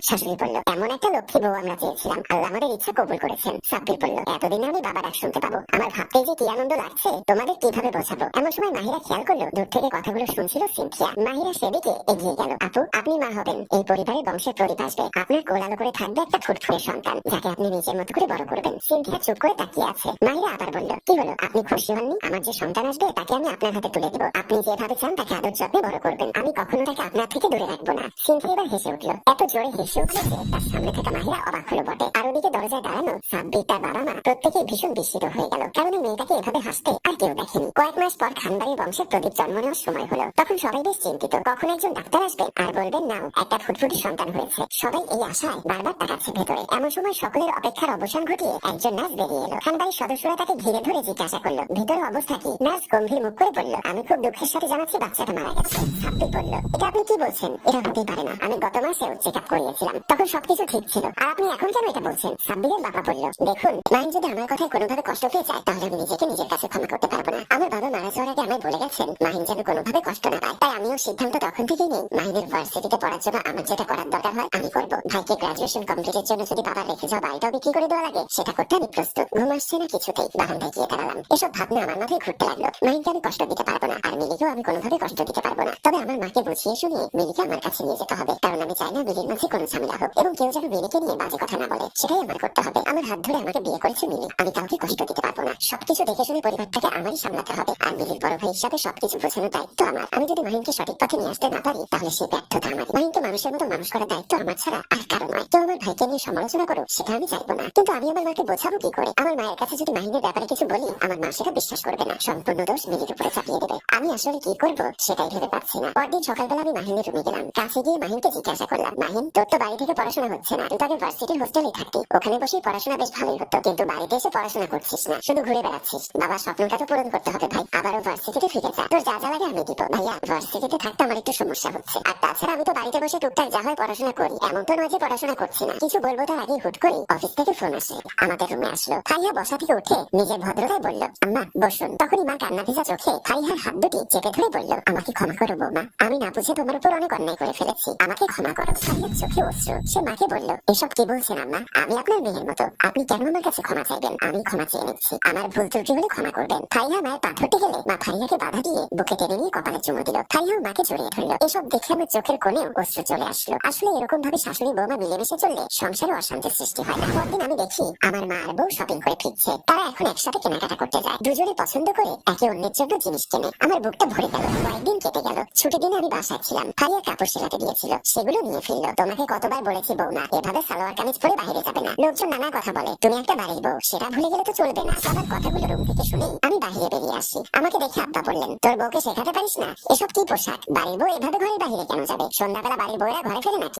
শাশুড়ি বলল, এমন একটা লক্ষ্মী বউ আমরা চেয়েছিলাম, আল্লাহ আমাদের ইচ্ছা কবুল করেছেন। সাব্বির বলল, এতদিনে আমি বাবার ডাক শুনতে পাবো, আমার ভাবতেই যে কি আনন্দ লাগছে, তোমাদের কিভাবে বোঝাবো। এমন সময় মাহিরা খেয়াল করলো দূর থেকে কথাগুলো শুনছিল সিনথিয়া। মাহিরা সেদিকে এগিয়ে গেল। আপু, আপনি মা হবেন, এই পরিবারের বংশের প্রদীপ আসবে, আপনার কোলালো করে থাকবে একটা ফুটফুটে সন্তান, যাকে আপনি নিজের মতো করে বড় করবেন। সিনথিয়া চুপ করে তাকিয়ে আছে। মাহিরা আবার বলল, কি হলো, আপনি খুশি হননি? আমার যে সন্তান আসবে তাকে আমি আপনার হাতে তুলে দেবো, আপনি যেভাবে চান তাকে আদর যত্নে বড় করবেন, আমি কখনো তাকে আপনার থেকে দূরে রাখবো না। সিনথিয়া এবার হেসে উঠলো, এত জোরে হেসে উঠলো যে তার সামনে থাকা মাহিরা অবাক হলো বটে। আর ওদিকে দরজায় দাঁড়ানো সাব্বির, তার বাবা মা প্রত্যেকেই ভীষণ বিস্মিত হয়ে গেল, কারণ এই মেয়েটাকে এভাবে হাসতে আর কেউ দেখেনি। কয়েক মাস পর খানবাড়ির বংশের প্রদীপ জন্ম নেওয়ার সময় হলো। তখন সবাই বেশ চিন্তিত, কখন একজন ডাক্তার আসবেন আর বলবেন নাও একটা ফুটফুটি সন্তান হয়েছে। সবাই এই আশায় বারবার তাকাচ্ছে ভেতরে। এমন সময় সকলের অপেক্ষার অবসান ঘটিয়ে একজন নার্স বেরিয়ে এলো। খানবাড়ির সদস্যরা তাকে ঘিরে ধরে জিজ্ঞাসা করলো, ভিতরে অবস্থা কি? নার্স গম্ভীর মুখ করে বলল, আমি খুব দুঃখের সাথে জানাচ্ছি বাচ্চাটা মারা গেছে। সাব্বির বলল, এটা আপনি কি বলছেন? এটা হতেই পারে না, আমি গত মাসে চেক আপ করিয়েছিলাম, তখন সবকিছু ঠিক ছিল, আর আপনি এখন কেন এটা বলছেন? সাব্বিরের বাবা বলল, দেখুন মাহিন যদি আমার কথায় কোনোভাবে কষ্ট পেয়ে যায় তাহলে আমি নিজেকে নিজের কাছে ক্ষমা করতে পারবো না। আমার বাবা মারা যাওয়ার আগে আমায় বলে গেছেন মাহিন যেন কোনোভাবে কষ্ট না পায়, তাই আমিও সিদ্ধান্ত তখন থেকেই নেই মাহিনের ভার্সিটিতে পড়ার জন্য আমার যেটা করার দরকার হয় আমি করবো। ভাইকে গ্রাজুয়েশন কমপ্লিটের জন্য যদি বাবা রেখে যাওয়া বাড়িটাও বিক্রি করে দেওয়া লাগে সেটা করতে আমি প্রস্তুত। ঘুম আসছে না কিছুতেই, বারান্দায় গিয়ে দাঁড়ালাম। এসব ভাবনা আমার মাথায় ঘুরতে লাগলো। মাহিনকে আমি কষ্ট দিতে পারবো না, আর মিলিকেও আমি কোনোভাবে কষ্ট দিতে পারবো না। তবে আমার মাকে বুঝিয়ে শুনিয়ে মিলিকে আমার কাছে নিয়ে যেতে হবে, কারণ আমি চাই না মিলির মাঝে কোনো ঝামেলা হোক এবং কেউ যেন মিলিকে নিয়ে বাজে কথা না বলে, সেটাই আমার করতে হবে। আমার হাত ধরে আমাকে বিয়ে করেছে মিলি, আমি কাউকে কষ্ট দিতে পারবো না। সবকিছু দেখে শুনে পরিবারটাকে আমারই সামলাতে হবে, আর মিলির বড় ভাই হিসাবে সবকিছু বোঝানোর দায়িত্ব আমার। আমি যদি মাহিনকে সঠিক পথে নিয়ে আসতে না পারি তাহলে সেই ব্যর্থতা আমার। মাহিনকে মানুষের মতো মানুষ করার দায়িত্ব আমার ছাড়া আর কারো নয়। কেউ আমার ভাইকে নিয়ে সমালোচনা করুক সেটা আমি চাইবো না, কিন্তু আমি আমার মাকে বোঝাবো কি করে? আমার মায়ের কাছে যদি মাহিনের ব্যাপারে কিছু বলি আমার মা সেটা বিশ্বাস করবে না, সম্পূর্ণ দোষ মিলির উপরে চাপিয়ে দেবে। আমি আসলে কি করবো সেটাই ভেবে পাচ্ছি না। পরদিন সকালবেলা আমি মাহিনের রুমে গেলাম। কাছে গিয়ে মাহিনকে জিজ্ঞাসা করলাম, মাহিন তোর তো বাড়ি থেকে পড়াশোনা হচ্ছে না, তুই তো আগে ভার্সিটির হোস্টেলে থাকতি, ওখানে বসেই পড়াশোনা বেশ ভালোই হতো, কিন্তু বাড়িতে এসে পড়াশোনা করছিস না, শুধু ঘুরে বেড়াচ্ছিস। বাবার স্বপ্নটা তো পূরণ করতে হবে ভাই, আবারও ভার্সিটিতে ফিরে যা, তোর যা যা লাগে আমি দিব। ভাইয়া ভার্সিটিতে থাকতে আমার একটু সমস্যা হচ্ছে, আর তাছাড়া আমি তো বাড়িতে বসে টুকটাক যা হয় পড়াশোনা করি, এমন তো নয় যে পড়াশোনা করছি না। কিছু বলবো তার আগেই হুট করে অফিস থেকে ফোন আসে। আমাদের রুমে আসলো। ফারিহা বসা থেকে উঠে নিজের ভদ্রতায় বলল, আম্মা বসুন। তখনই মা কান্না ভেজা চোখে ফারিহার হাত দুটি চেপে ধরে বলল, আমাকে ক্ষমা করো বৌমা, আমি না বুঝে তোমার উপর অনেক অন্যায় করে ফেলেছি, আমাকে ক্ষমা করো। ফারিহার চোখে অশ্রু। সে মাকে বলল, এসব কি বলছেন আম্মা? আমি আপনার মেয়ের মতো, আপনি কেন আমার কাছে ক্ষমা চাইবেন? আমি ক্ষমা চেয়ে নিচ্ছি, আমার ভুল ত্রুটি হলে ক্ষমা করবেন। ফারিহা মায়ের পা ধরতে গেলে মা ফারিহাকে বাধা দিয়ে বুকে টেনে নিয়ে কপালে চুমু দিল। ফারিহা মাকে জড়িয়ে ধরলো। এসব দেখে আমার চোখের কোণেও অশ্রু চলে আসলো। আসলে এরকম ভাবে শাশুড়ি বৌমা মিলেমিশে চললে সংসারে অশান্তির সৃষ্টি হয় না। পরদিন আমি দেখি আমার মা আর বউ শপিং করে ফিরছে। তারা এখন একসাথে কেনাকাটা করতে যায়, দুজনে পছন্দ করে একে অন্যের জন্য জিনিস কেনে। আমার বুকটা ভরে গেল। কয়েকদিন কেটে গেল। ছুটির দিনে আমি বাসায় ছিলাম। ফারিয়া কাপড় সেলাতে দিয়েছিল, সেগুলো নিয়ে ফিরলো। তোমাকে কতবার বলেছি বৌমা এভাবে সালোয়ার কামিজ পরে বাইরে যাবে না, লোকজন নানা কথা বলে, তুমি একটা বাড়ির বউ, সেটা ভুলে গেলে তো চলবে না। সবার কথাগুলো রুম থেকে শুনেই আমি বাইরে বেরিয়ে আসি। আমাকে দেখে আব্বা বললেন, তোর বউকে শেখাতে পারিস না? এসব কি পোশাক, বাড়ির বউ এভাবে ঘরের বাইরে কেন যাবে? সন্ধ্যাবেলা বাড়ির বউরা ঘরে ফেরে নাকি?